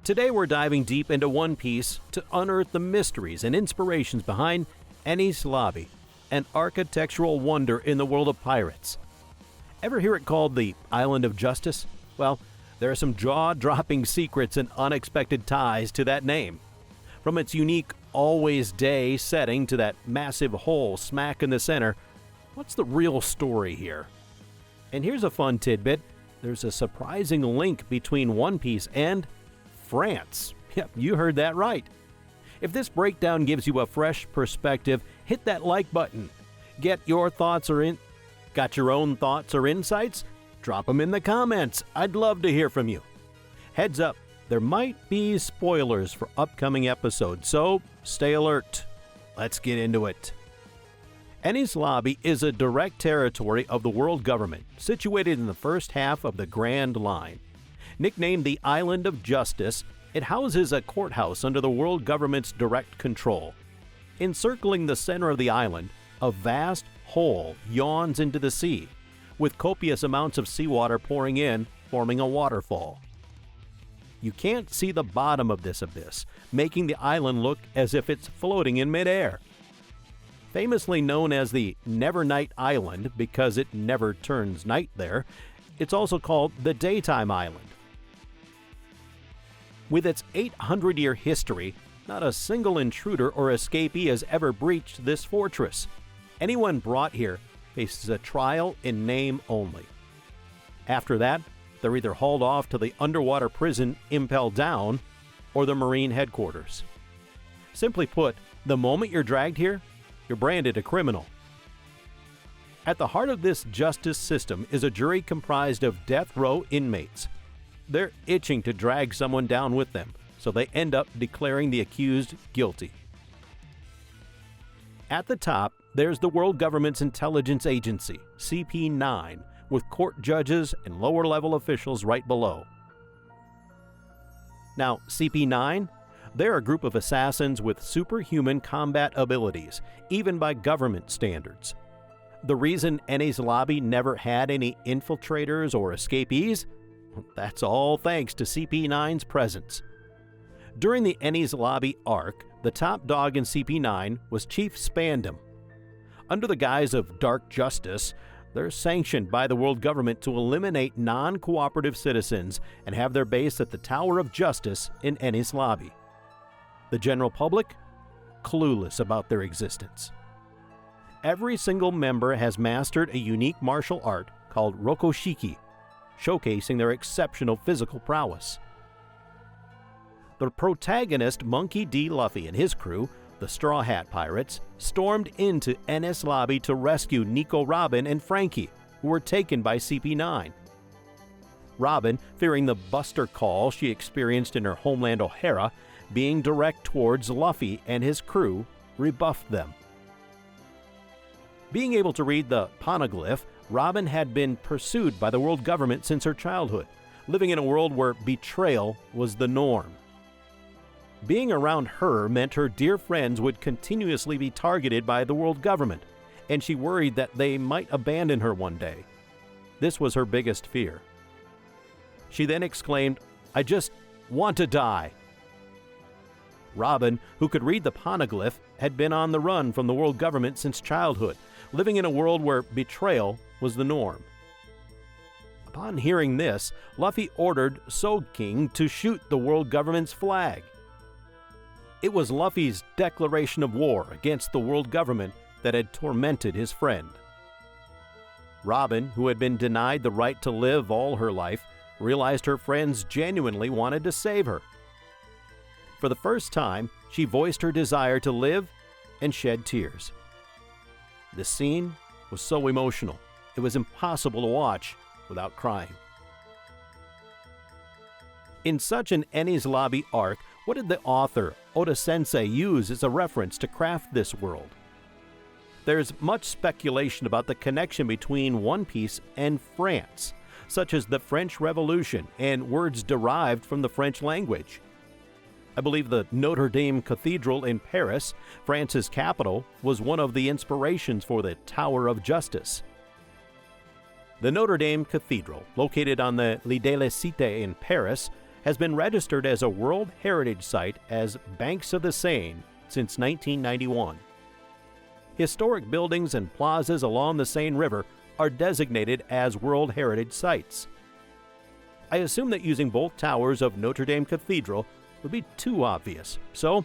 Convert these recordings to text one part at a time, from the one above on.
Today we're diving deep into One Piece to unearth the mysteries and inspirations behind Enies Lobby, an architectural wonder in the world of pirates. Ever hear it called the Island of Justice? Well, there are some jaw-dropping secrets and unexpected ties to that name. From its unique always day setting to that massive hole smack in the center, what's the real story here? And here's a fun tidbit. There's a surprising link between One Piece and France. Yep, you heard that right. If this breakdown gives you a fresh perspective, hit that like button. Got your own thoughts or insights? Drop them in the comments. I'd love to hear from you. Heads up, there might be spoilers for upcoming episodes, so stay alert. Let's get into it. Enies Lobby is a direct territory of the world government, situated in the first half of the Grand Line. Nicknamed the Island of Justice, it houses a courthouse under the world government's direct control. Encircling the center of the island, a vast hole yawns into the sea, with copious amounts of seawater pouring in, forming a waterfall. You can't see the bottom of this abyss, making the island look as if it's floating in midair. Famously known as the Nevernight Island because it never turns night there, it's also called the Daytime Island. With its 800-year history, not a single intruder or escapee has ever breached this fortress. Anyone brought here faces a trial in name only. After that, they're either hauled off to the underwater prison Impel Down or the Marine headquarters. Simply put, the moment you're dragged here, you're branded a criminal. At the heart of this justice system is a jury comprised of death row inmates. They're itching to drag someone down with them, so they end up declaring the accused guilty. At the top, there's the world government's intelligence agency, CP9, with court judges and lower-level officials right below. Now, CP9? They're a group of assassins with superhuman combat abilities, even by government standards. The reason Enies Lobby never had any infiltrators or escapees? That's all thanks to CP9's presence. During the Enies Lobby arc, the top dog in CP9 was Chief Spandam. Under the guise of dark justice, they're sanctioned by the world government to eliminate non-cooperative citizens and have their base at the Tower of Justice in Enies Lobby. The general public? Clueless about their existence. Every single member has mastered a unique martial art called Rokoshiki, showcasing their exceptional physical prowess. The protagonist, Monkey D. Luffy, and his crew, the Straw Hat Pirates, stormed into Enies Lobby to rescue Nico Robin and Frankie, who were taken by CP9. Robin, fearing the buster call she experienced in her homeland O'Hara, being direct towards Luffy and his crew, rebuffed them. Being able to read the poneglyph, Robin had been pursued by the world government since her childhood, living in a world where betrayal was the norm. Being around her meant her dear friends would continuously be targeted by the world government, and she worried that they might abandon her one day. This was her biggest fear. She then exclaimed, "I just want to die." Robin, who could read the poneglyph, had been on the run from the world government since childhood, living in a world where betrayal was the norm. Upon hearing this, Luffy ordered Soul King to shoot the world government's flag. It was Luffy's declaration of war against the world government that had tormented his friend. Robin, who had been denied the right to live all her life, realized her friends genuinely wanted to save her. For the first time, she voiced her desire to live and shed tears. The scene was so emotional, it was impossible to watch without crying. In such an Enies Lobby arc, what did the author, Oda-sensei, use as a reference to craft this world? There's much speculation about the connection between One Piece and France, such as the French Revolution and words derived from the French language. I believe the Notre Dame Cathedral in Paris, France's capital, was one of the inspirations for the Tower of Justice. The Notre Dame Cathedral, located on the Champs-Élysées in Paris, has been registered as a World Heritage Site as Banks of the Seine since 1991. Historic buildings and plazas along the Seine River are designated as World Heritage Sites. I assume that using both towers of Notre Dame Cathedral would be too obvious, so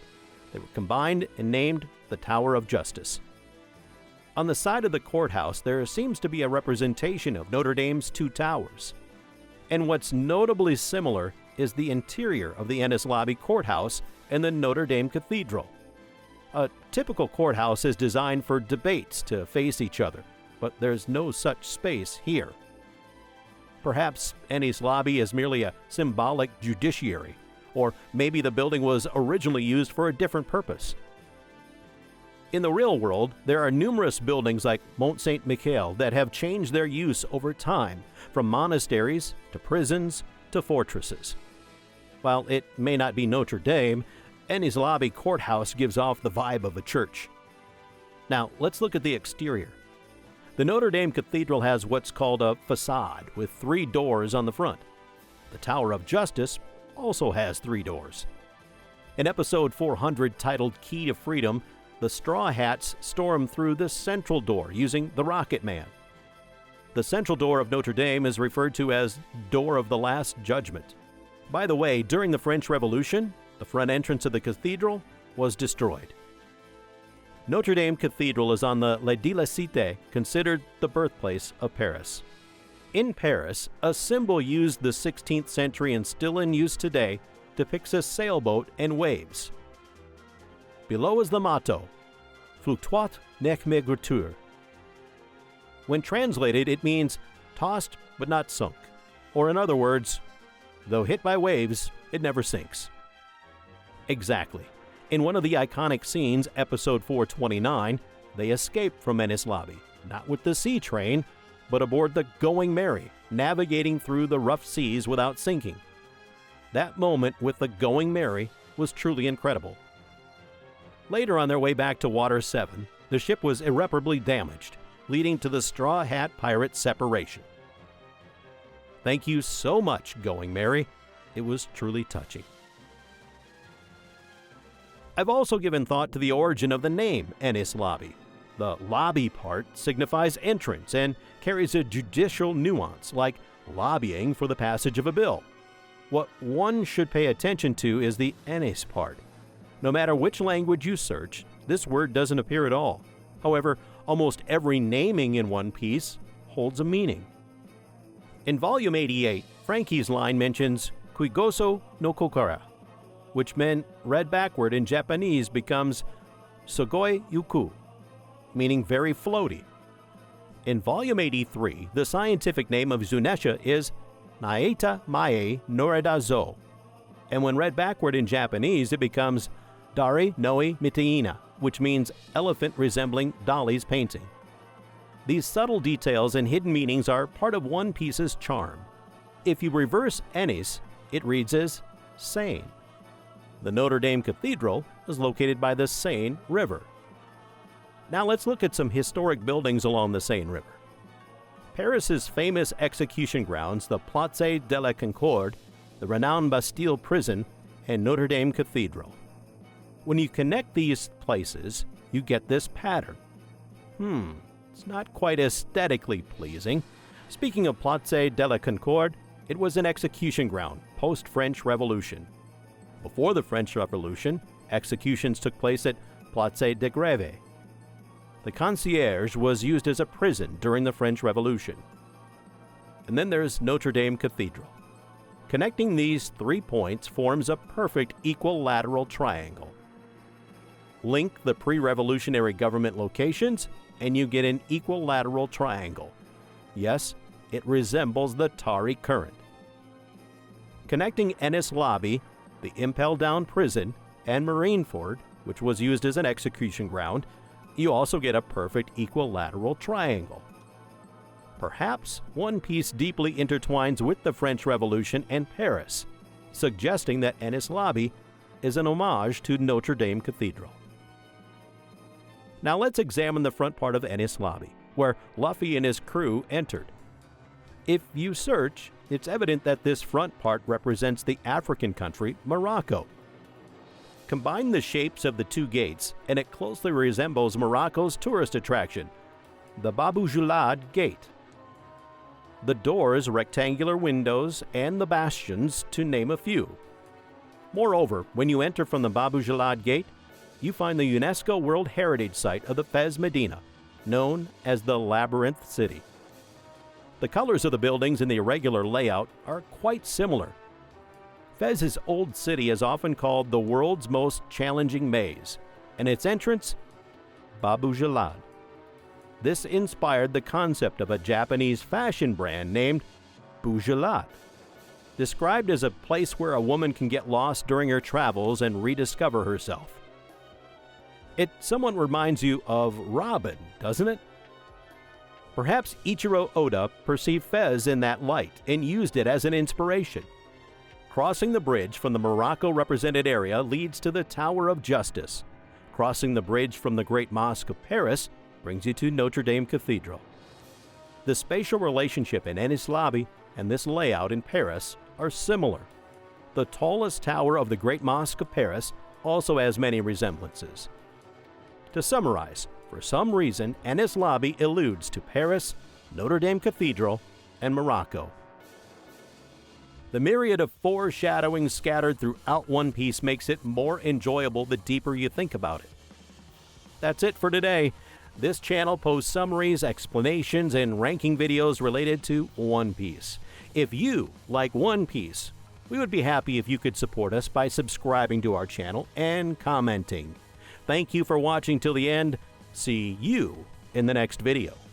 they were combined and named the Tower of Justice. On the side of the courthouse, there seems to be a representation of Notre Dame's two towers. And what's notably similar is the interior of the Enies Lobby courthouse and the Notre Dame Cathedral. A typical courthouse is designed for debates to face each other, but there's no such space here. Perhaps Enies Lobby is merely a symbolic judiciary, or maybe the building was originally used for a different purpose. In the real world, there are numerous buildings like Mont Saint-Michel that have changed their use over time, from monasteries to prisons to fortresses. While it may not be Notre Dame, Enies Lobby Courthouse gives off the vibe of a church. Now, let's look at the exterior. The Notre Dame Cathedral has what's called a facade with 3 doors on the front. The Tower of Justice also has 3 doors. In episode 400 titled Key to Freedom, the Straw Hats storm through the central door using the Rocket Man. The central door of Notre Dame is referred to as Door of the Last Judgment. By the way, during the French Revolution, the front entrance of the cathedral was destroyed. Notre Dame Cathedral is on the Les de la Cité, considered the birthplace of Paris. In Paris, a symbol used the 16th century and still in use today depicts a sailboat and waves. Below is the motto, Fluctuat nec migratur. When translated, it means tossed but not sunk, or in other words, though hit by waves, it never sinks. Exactly. In one of the iconic scenes, episode 429, they escape from Enies Lobby, not with the sea train, but aboard the Going Merry, navigating through the rough seas without sinking. That moment with the Going Merry was truly incredible. Later on their way back to Water 7, the ship was irreparably damaged, leading to the Straw Hat Pirate separation. Thank you so much, Going Merry. It was truly touching. I've also given thought to the origin of the name Enies Lobby. The lobby part signifies entrance and carries a judicial nuance, like lobbying for the passage of a bill. What one should pay attention to is the Enies part. No matter which language you search, this word doesn't appear at all. However, almost every naming in One Piece holds a meaning. In Volume 88, Frankie's line mentions Kuigoso no Kokara, which meant read backward in Japanese becomes Sugoi Yuku, meaning very floaty. In Volume 83, the scientific name of Zunesha is Naeta Mae Noreda Zo, and when read backward in Japanese, it becomes Dari Noi Miteina, which means elephant resembling Dali's painting. These subtle details and hidden meanings are part of One Piece's charm. If you reverse Enies, it reads as Seine. The Notre Dame Cathedral is located by the Seine River. Now let's look at some historic buildings along the Seine River. Paris's famous execution grounds, the Place de la Concorde, the renowned Bastille Prison, and Notre Dame Cathedral. When you connect these places, you get this pattern. It's not quite aesthetically pleasing. Speaking of Place de la Concorde, it was an execution ground post-French Revolution. Before the French Revolution, executions took place at Place de Grève. The concierge was used as a prison during the French Revolution. And then there's Notre Dame Cathedral. Connecting these 3 points forms a perfect equilateral triangle. Link the pre-revolutionary government locations, and you get an equilateral triangle. Yes, it resembles the Tari Current. Connecting Enies Lobby, the Impel Down Prison, and Marineford, which was used as an execution ground, you also get a perfect equilateral triangle. Perhaps One Piece deeply intertwines with the French Revolution and Paris, suggesting that Enies Lobby is an homage to Notre Dame Cathedral. Now let's examine the front part of Enies Lobby, where Luffy and his crew entered. If you search, It's evident that this front part represents the African country Morocco. Combine the shapes of the two gates, and it closely resembles Morocco's tourist attraction, the Babou Joulad Gate. The doors, rectangular windows, and the bastions, to name a few. Moreover, when you enter from the Babou Joulad Gate, you find the UNESCO World Heritage Site of the Fez Medina, known as the Labyrinth City. The colors of the buildings and the irregular layout are quite similar. Fez's old city is often called the world's most challenging maze, and its entrance, Babou Joulad. This inspired the concept of a Japanese fashion brand named Boujoulad, described as a place where a woman can get lost during her travels and rediscover herself. It somewhat reminds you of Robin, doesn't it? Perhaps Ichiro Oda perceived Fez in that light and used it as an inspiration. Crossing the bridge from the Morocco-represented area leads to the Tower of Justice. Crossing the bridge from the Great Mosque of Paris brings you to Notre Dame Cathedral. The spatial relationship in Enies Lobby and this layout in Paris are similar. The tallest tower of the Great Mosque of Paris also has many resemblances. To summarize, for some reason, Enies Lobby alludes to Paris, Notre Dame Cathedral, and Morocco. The myriad of foreshadowing scattered throughout One Piece makes it more enjoyable the deeper you think about it. That's it for today. This channel posts summaries, explanations, and ranking videos related to One Piece. If you like One Piece, we would be happy if you could support us by subscribing to our channel and commenting. Thank you for watching till the end. See you in the next video.